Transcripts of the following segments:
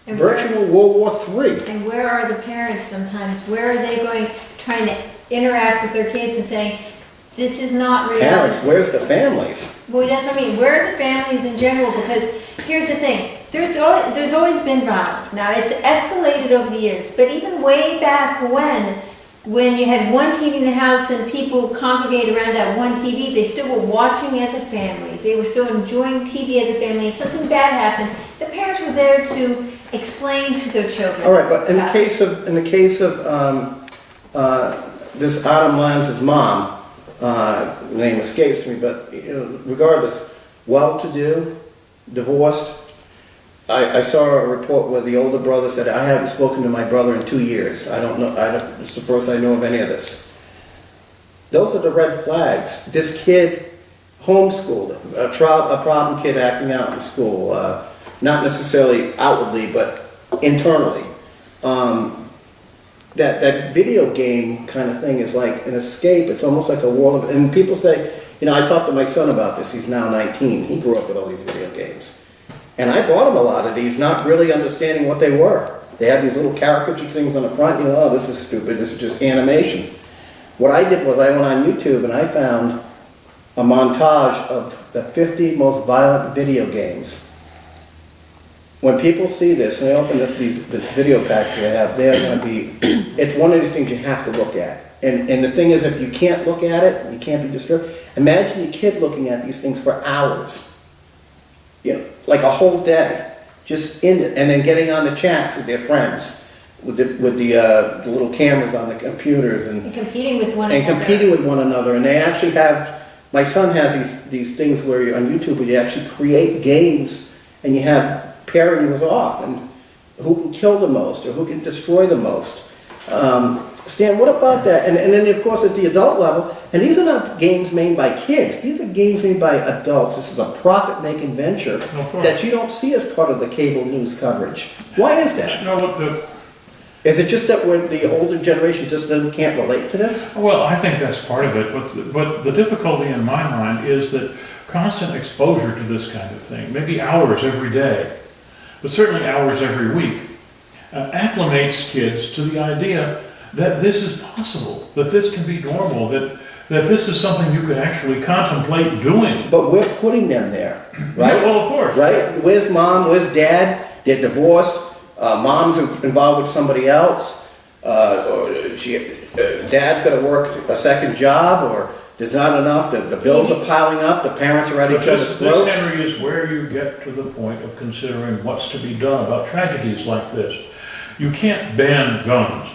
And virtual World War III. And where are the parents sometimes? Where are they going, trying to interact with their kids and saying, this is not reality? Parents, where's the families? Well, that's what I mean. Where are the families in general? Because here's the thing. There's always been violence. Now, it's escalated over the years. But even way back when you had one TV in the house and people congregated around that one TV, they still were watching as a family. They were still enjoying TV as a family. If something bad happened, the parents were there to explain to their children. All right, but in the case of this Adam Lanz's mom, name escapes me, but regardless, well-to-do, divorced. I saw a report where the older brother said, I haven't spoken to my brother in 2 years. I don't know, it's the first I know of any of this. Those are the red flags. This kid, homeschooled, a problem kid acting out in school, not necessarily outwardly, but internally. That video game kind of thing is like an escape. It's almost like a world of, and people say, I talked to my son about this. He's now 19. He grew up with all these video games. And I bought him a lot of these, not really understanding what they were. They had these little caricature things on the front, oh, this is stupid, this is just animation. What I did was I went on YouTube and I found a montage of the 50 most violent video games. When people see this, and they open this video package they have, they're going to be, it's one of these things you have to look at. And the thing is, if you can't look at it, you can't be disturbed. Imagine your kid looking at these things for hours. Like a whole day, just in it, and then getting on the chats with their friends, with the little cameras on the computers, and competing with one another. And they actually have, my son has these things where you're on YouTube where you actually create games, and you have pairing those off, and who can kill the most or who can destroy the most. Stan, what about that? And then, of course, at the adult level, and these are not games made by kids. These are games made by adults. This is a profit-making venture that you don't see as part of the cable news coverage. Why is that? Is it just that the older generation just can't relate to this? Well, I think that's part of it. But the difficulty in my mind is that constant exposure to this kind of thing, maybe hours every day, but certainly hours every week, acclimates kids to the idea that this is possible, that this can be normal, that this is something you could actually contemplate doing. But we're putting them there, right? Yeah, well, of course. Right? Where's mom? Where's dad? They're divorced. Mom's involved with somebody else. Dad's got to work a second job, or there's not enough. The bills are piling up. The parents are at each other's throats. This, Henry, is where you get to the point of considering what's to be done about tragedies like this. You can't ban guns.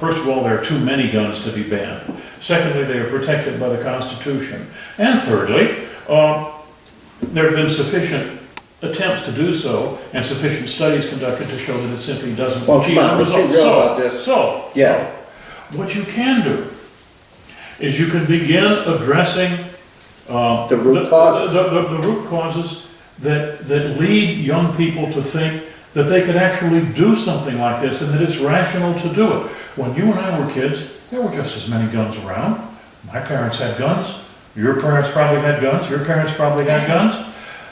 First of all, there are too many guns to be banned. Secondly, they are protected by the Constitution. And thirdly, there have been sufficient attempts to do so and sufficient studies conducted to show that it simply doesn't achieve the let's be real about this. What you can do is you can begin addressing the root causes. The root causes that lead young people to think that they could actually do something like this and that it's rational to do it. When you and I were kids, there were just as many guns around. My parents had guns. Your parents probably had guns. Your parents probably had guns.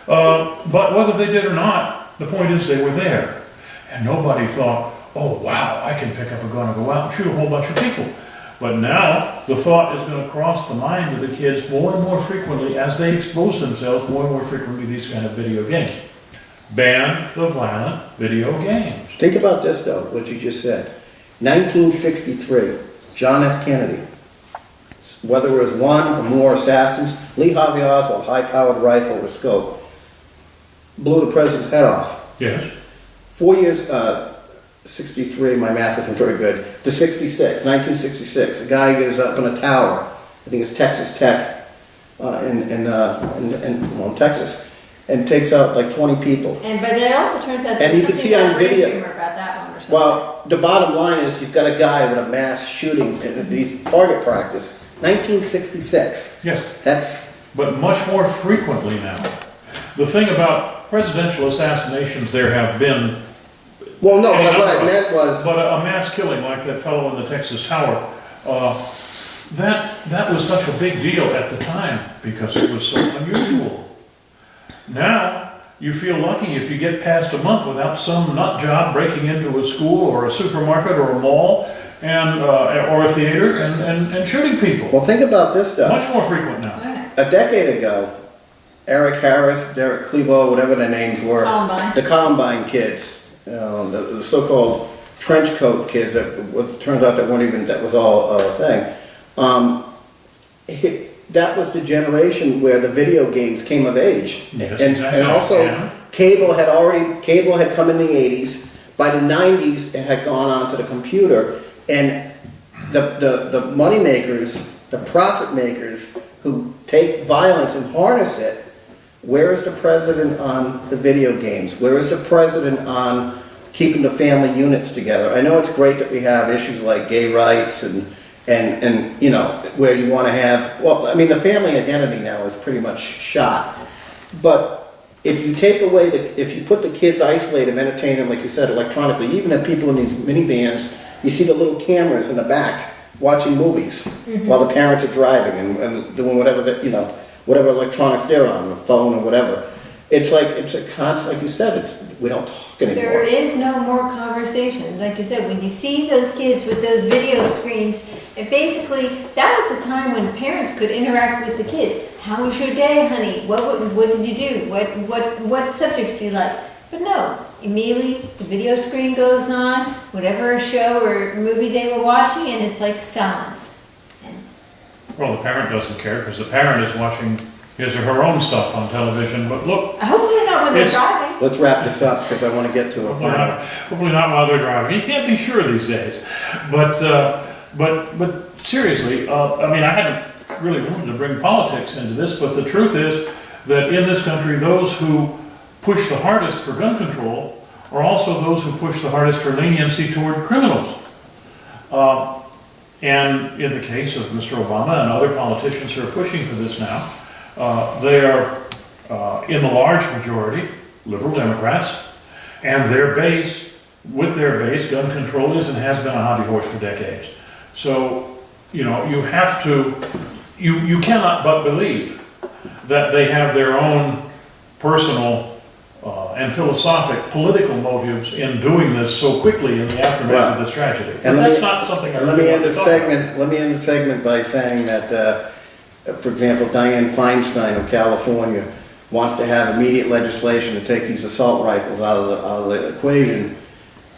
But whether they did or not, the point is they were there. And nobody thought, oh wow, I can pick up a gun and go out and shoot a whole bunch of people. But now the thought is going to cross the mind of the kids more and more frequently as they expose themselves more and more frequently to these kind of video games. Ban the violent video games. Think about this, though, what you just said. 1963, John F. Kennedy. Whether it was one or more assassins, Lee Harvey Oswald, high-powered rifle with scope, blew the president's head off. Yes. 4 years, 63, my math isn't very good, to 66, 1966. A guy goes up in a tower, I think it's Texas Tech, in Texas, and takes out like 20 people. But it also turns out and you can see on video about that one or something. Well, the bottom line is you've got a guy with a mass shooting in these target practice, 1966. Yes. But much more frequently now. The thing about presidential assassinations, there have been. Well, no, but what I meant was. But a mass killing like that fellow in the Texas Tower, that was such a big deal at the time because it was so unusual. Now, you feel lucky if you get past a month without some nut job breaking into a school or a supermarket or a mall and, or a theater and shooting people. Well, think about this stuff. Much more frequent now. A decade ago, Eric Harris, Derek Klebo, whatever their names were, Columbine. the Columbine kids, the so-called trench coat kids that turns out that was all a thing. That was the generation where the video games came of age. Yes, and exactly. also, Yeah. cable had come in the 80s. By the 90s, it had gone on to the computer. And the money makers, the profit makers who take violence and harness it, where is the president on the video games? Where is the president on keeping the family units together? I know it's great that we have issues like gay rights and you know, where you want to have, well, I mean, the family identity now is pretty much shot. But if you take away if you put the kids isolated, entertain them, like you said, electronically, even if people in these minivans, you see the little cameras in the back watching movies while the parents are driving and doing whatever that, you know, whatever electronics they're on, the phone or whatever. It's like, it's a constant, like you said, we don't talk anymore. There is no more conversation. Like you said, when you see those kids with those video screens, it basically, that was a time when parents could interact with the kids. How was your day, honey? What did you do? What subjects do you like? But no, immediately the video screen goes on, whatever show or movie they were watching, and it's like silence. Well, the parent doesn't care because the parent is watching his or her own stuff on television, but look. Hopefully not when they're It's- driving. Let's wrap this up because I want to get to a final. Hopefully not while they're driving. You can't be sure these days. But seriously, I mean, I hadn't really wanted to bring politics into this, but the truth is that in this country, those who push the hardest for gun control are also those who push the hardest for leniency toward criminals. And in the case of Mr. Obama and other politicians who are pushing for this now, they are in the large majority liberal Democrats, and their base, gun control is and has been a hobby horse for decades. So, you know, you have to, you cannot but believe that they have their own personal and philosophic political motives in doing this so quickly in the aftermath of this tragedy. But that's not something I Let really me want end to the talk about. segment. Let me end the segment by saying that, for example, Dianne Feinstein of California wants to have immediate legislation to take these assault rifles out of the equation.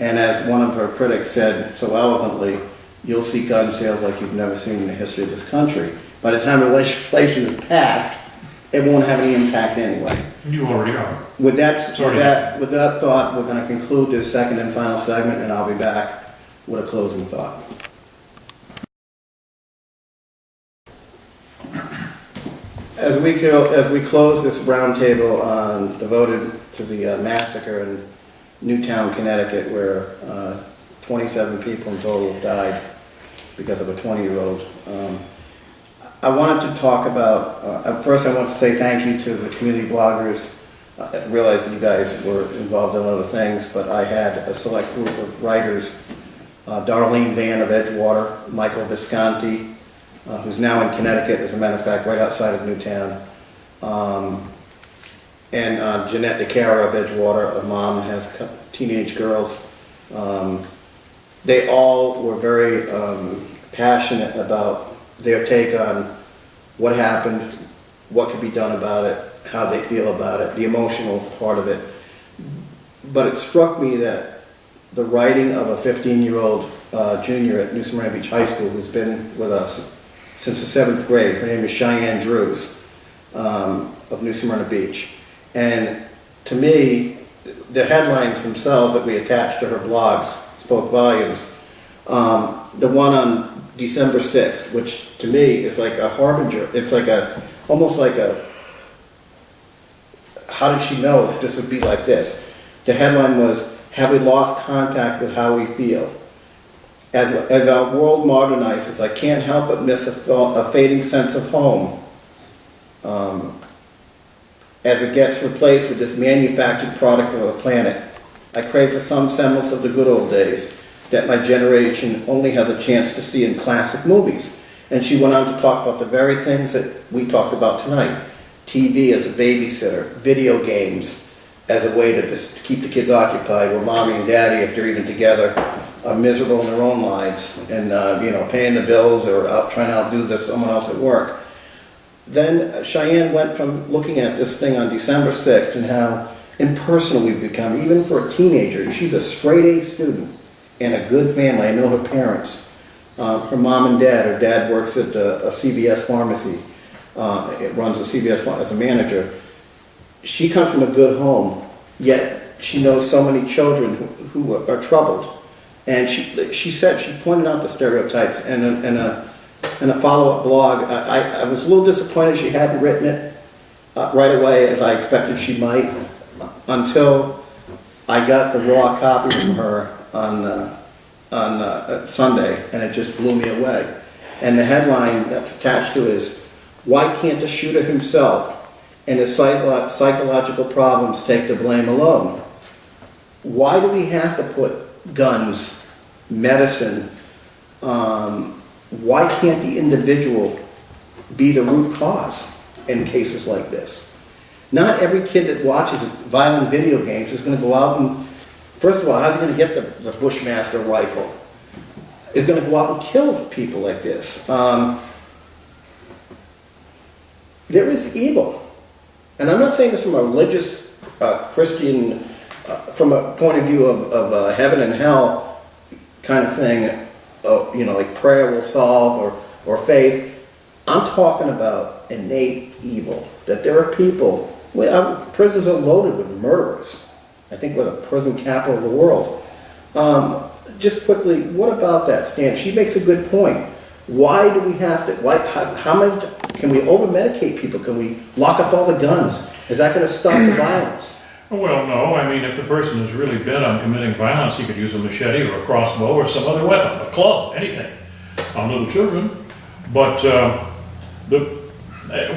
And as one of her critics said so eloquently, you'll see gun sales like you've never seen in the history of this country. By the time the legislation is passed, it won't have any impact anyway. You already are. With that thought, we're going to conclude this second and final segment, and I'll be back with a closing thought. As we close this roundtable devoted to the massacre in Newtown, Connecticut, where 27 people in total died because of a 20-year-old. I wanted to talk about, first I want to say thank you to the community bloggers. I realize that you guys were involved in other things, but I had a select group of writers, Darlene Van of Edgewater, Michael Visconti, who's now in Connecticut, as a matter of fact, right outside of Newtown, and Jeanette DeCara of Edgewater, a mom who has teenage girls. They all were very passionate about their take on what happened, what could be done about it, how they feel about it, the emotional part of it. But it struck me that the writing of a 15-year-old junior at New Smyrna Beach High School who's been with us since the 7th grade, her name is Cheyenne Drews, of New Smyrna Beach. And to me, the headlines themselves that we attached to her blogs spoke volumes. The one on December 6th, which to me is like a harbinger. It's like almost like how did she know this would be like this? The headline was, have we lost contact with how we feel? As our world modernizes, I can't help but miss a fading sense of home. As it gets replaced with this manufactured product of a planet, I crave for some semblance of the good old days that my generation only has a chance to see in classic movies. And she went on to talk about the very things that we talked about tonight. TV as a babysitter, video games, as a way to just keep the kids occupied, where mommy and daddy, if they're even together, are miserable in their own lives and, paying the bills or out trying to outdo someone else at work. Then Cheyenne went from looking at this thing on December 6th and how impersonal we've become, even for a teenager. She's a straight A student in a good family. I know her parents. Her mom and dad. Her dad works at a CVS pharmacy. It runs a CVS as a manager. She comes from a good home, yet she knows so many children who are troubled. And she said, she pointed out the stereotypes in a follow-up blog. I was a little disappointed she hadn't written it right away, as I expected she might, until I got the raw copy from her on Sunday, and it just blew me away. And the headline that's attached to it is, "Why can't the shooter himself and his psychological problems take the blame alone?" Why do we have to put guns, medicine, why can't the individual be the root cause in cases like this? Not every kid that watches violent video games is going to go out and, first of all, how's he going to get the Bushmaster rifle? Is going to go out and kill people like this. There is evil. And I'm not saying this from a religious, Christian, from a point of view of heaven and hell kind of thing, like prayer will solve or faith. I'm talking about innate evil. That there are people, prisons are loaded with murderers. I think we're the prison capital of the world. Just quickly, what about that, Stan? She makes a good point. Why do we have to, how many, can we over-medicate people? Can we lock up all the guns? Is that going to stop the violence? Well, no. I mean, if the person is really bent on committing violence, he could use a machete or a crossbow or some other weapon, a club, anything, on little children. But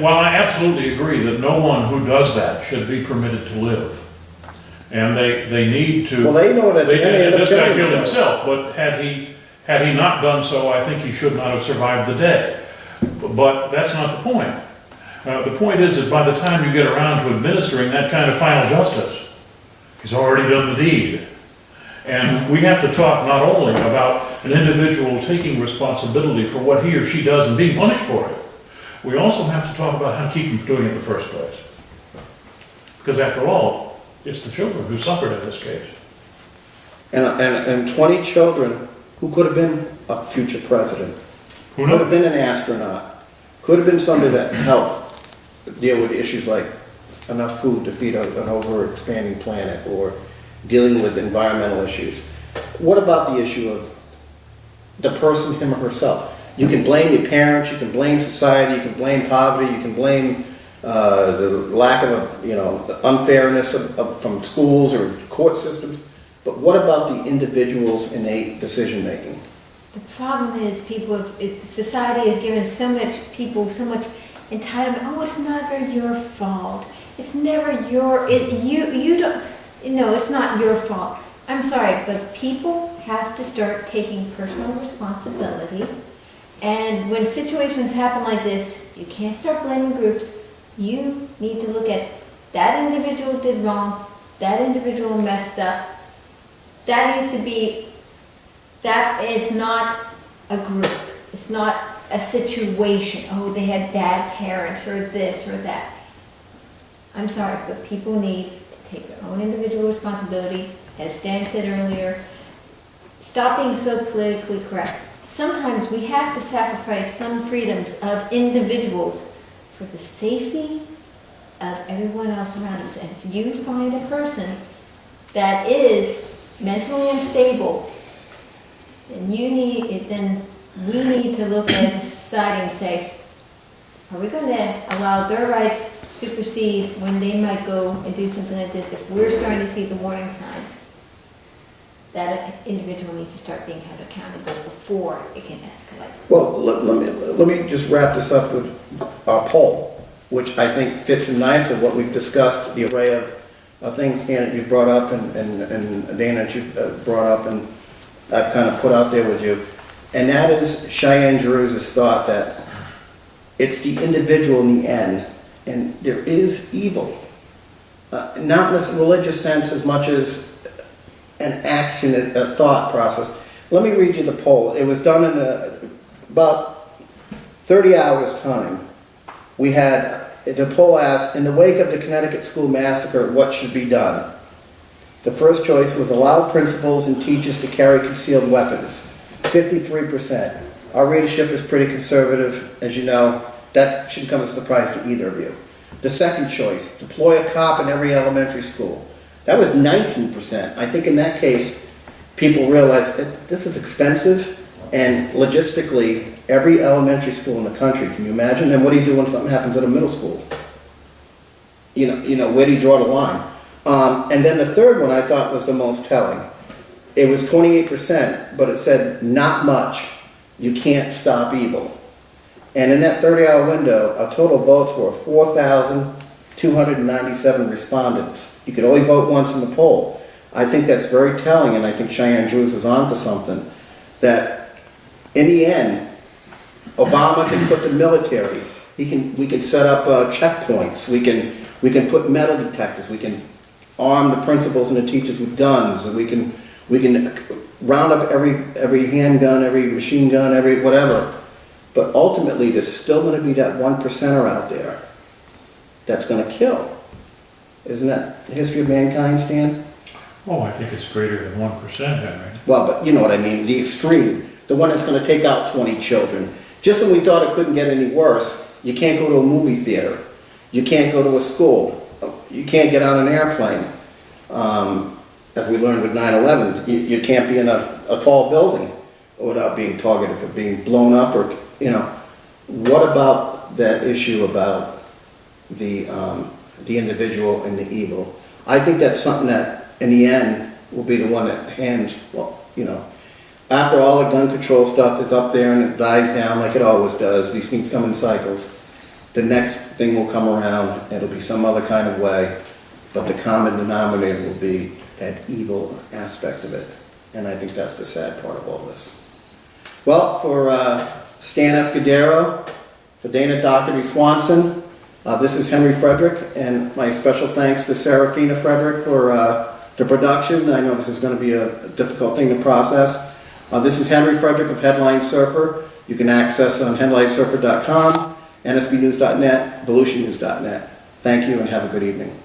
while I absolutely agree that no one who does that should be permitted to live, and they need to. Well, they know that this guy killed himself, but had he not done so, I think he should not have survived the day. But that's not the point. The point is that by the time you get around to administering that kind of final justice, he's already done the deed. And we have to talk not only about an individual taking responsibility for what he or she does and being punished for it, we also have to talk about how to keep them from doing it in the first place. Because after all, it's the children who suffered in this case. And 20 children who could have been a future president, Who could have knows? been an astronaut, could have been somebody that helped deal with issues like enough food to feed an over-expanding planet or dealing with environmental issues. What about the issue of the person, him or herself? You can blame your parents, you can blame society, you can blame poverty, you can blame the lack of, the unfairness from schools or court systems. But what about the individual's innate decision-making? The problem is society has given so much entitlement. Oh, it's never your fault. It's never you don't, no, it's not your fault. I'm sorry, but people have to start taking personal responsibility. And when situations happen like this, you can't start blaming groups. You need to look at that individual did wrong, that individual messed up. That needs to be, that is not a group. It's not a situation. Oh, they had bad parents or this or that. I'm sorry, but people need to take their own individual responsibility. As Stan said earlier, stop being so politically correct. Sometimes we have to sacrifice some freedoms of individuals for the safety of everyone else around us. And if you find a person that is mentally unstable, then we need to look as a society and say, are we going to allow their rights supersede when they might go and do something like this? If we're starting to see the warning signs, that individual needs to start being held accountable before it can escalate. Well, let me just wrap this up with our poll, which I think fits in nicely what we've discussed, the array of things, Stan, that you've brought up and Dana that you've brought up and I've kind of put out there with you. And that is Cheyenne Jeruz's thought that it's the individual in the end, and there is evil. not in this religious sense as much as an action, a thought process. Let me read you the poll. It was done in about 30 hours time. We had, the poll asked, in the wake of the Connecticut school massacre, what should be done? The first choice was allow principals and teachers to carry concealed weapons, 53%. Our readership is pretty conservative, as you know. That shouldn't come as a surprise to either of you. The second choice, deploy a cop in every elementary school. That was 19%. I think in that case, people realized that this is expensive, and logistically, every elementary school in the country, can you imagine? And what do you do when something happens at a middle school? You know, where do you draw the line? And then the third one I thought was the most telling. It was 28%, but it said, not much. You can't stop evil. And in that 30-hour window, our total votes were 4,297 respondents. You could only vote once in the poll. I think that's very telling, and I think Cheyenne Drews is onto something. That in the end, Obama can put the military. We can set up checkpoints. We can put metal detectors. We can arm the principals and the teachers with guns, and we can round up every handgun, every machine gun, every whatever. But ultimately, there's still going to be that 1%er out there that's going to kill. Isn't that the history of mankind, Stan? Oh, I think it's greater than 1%, Henry. Well, but you know what I mean, the extreme, the one that's going to take out 20 children. Just when we thought it couldn't get any worse, you can't go to a movie theater. You can't go to a school. You can't get on an airplane. As we learned with 9/11, you can't be in a tall building without being targeted for being blown up or, you know. What about that issue about the individual and the evil? I think that's something that, in the end, will be the one that hands, well, you know, after all the gun control stuff is up there and it dies down like it always does, these things come in cycles, the next thing will come around, it'll be some other kind of way, but the common denominator will be that evil aspect of it. And I think that's the sad part of all this. Well, for Stan Escudero, for Dana Doherty Swanson, this is Henry Frederick, and my special thanks to Serafina Frederick for the production. I know this is going to be a difficult thing to process. This is Henry Frederick of Headline Surfer. You can access on headlinesurfer.com, nsbnews.net, volutionnews.net. Thank you and have a good evening.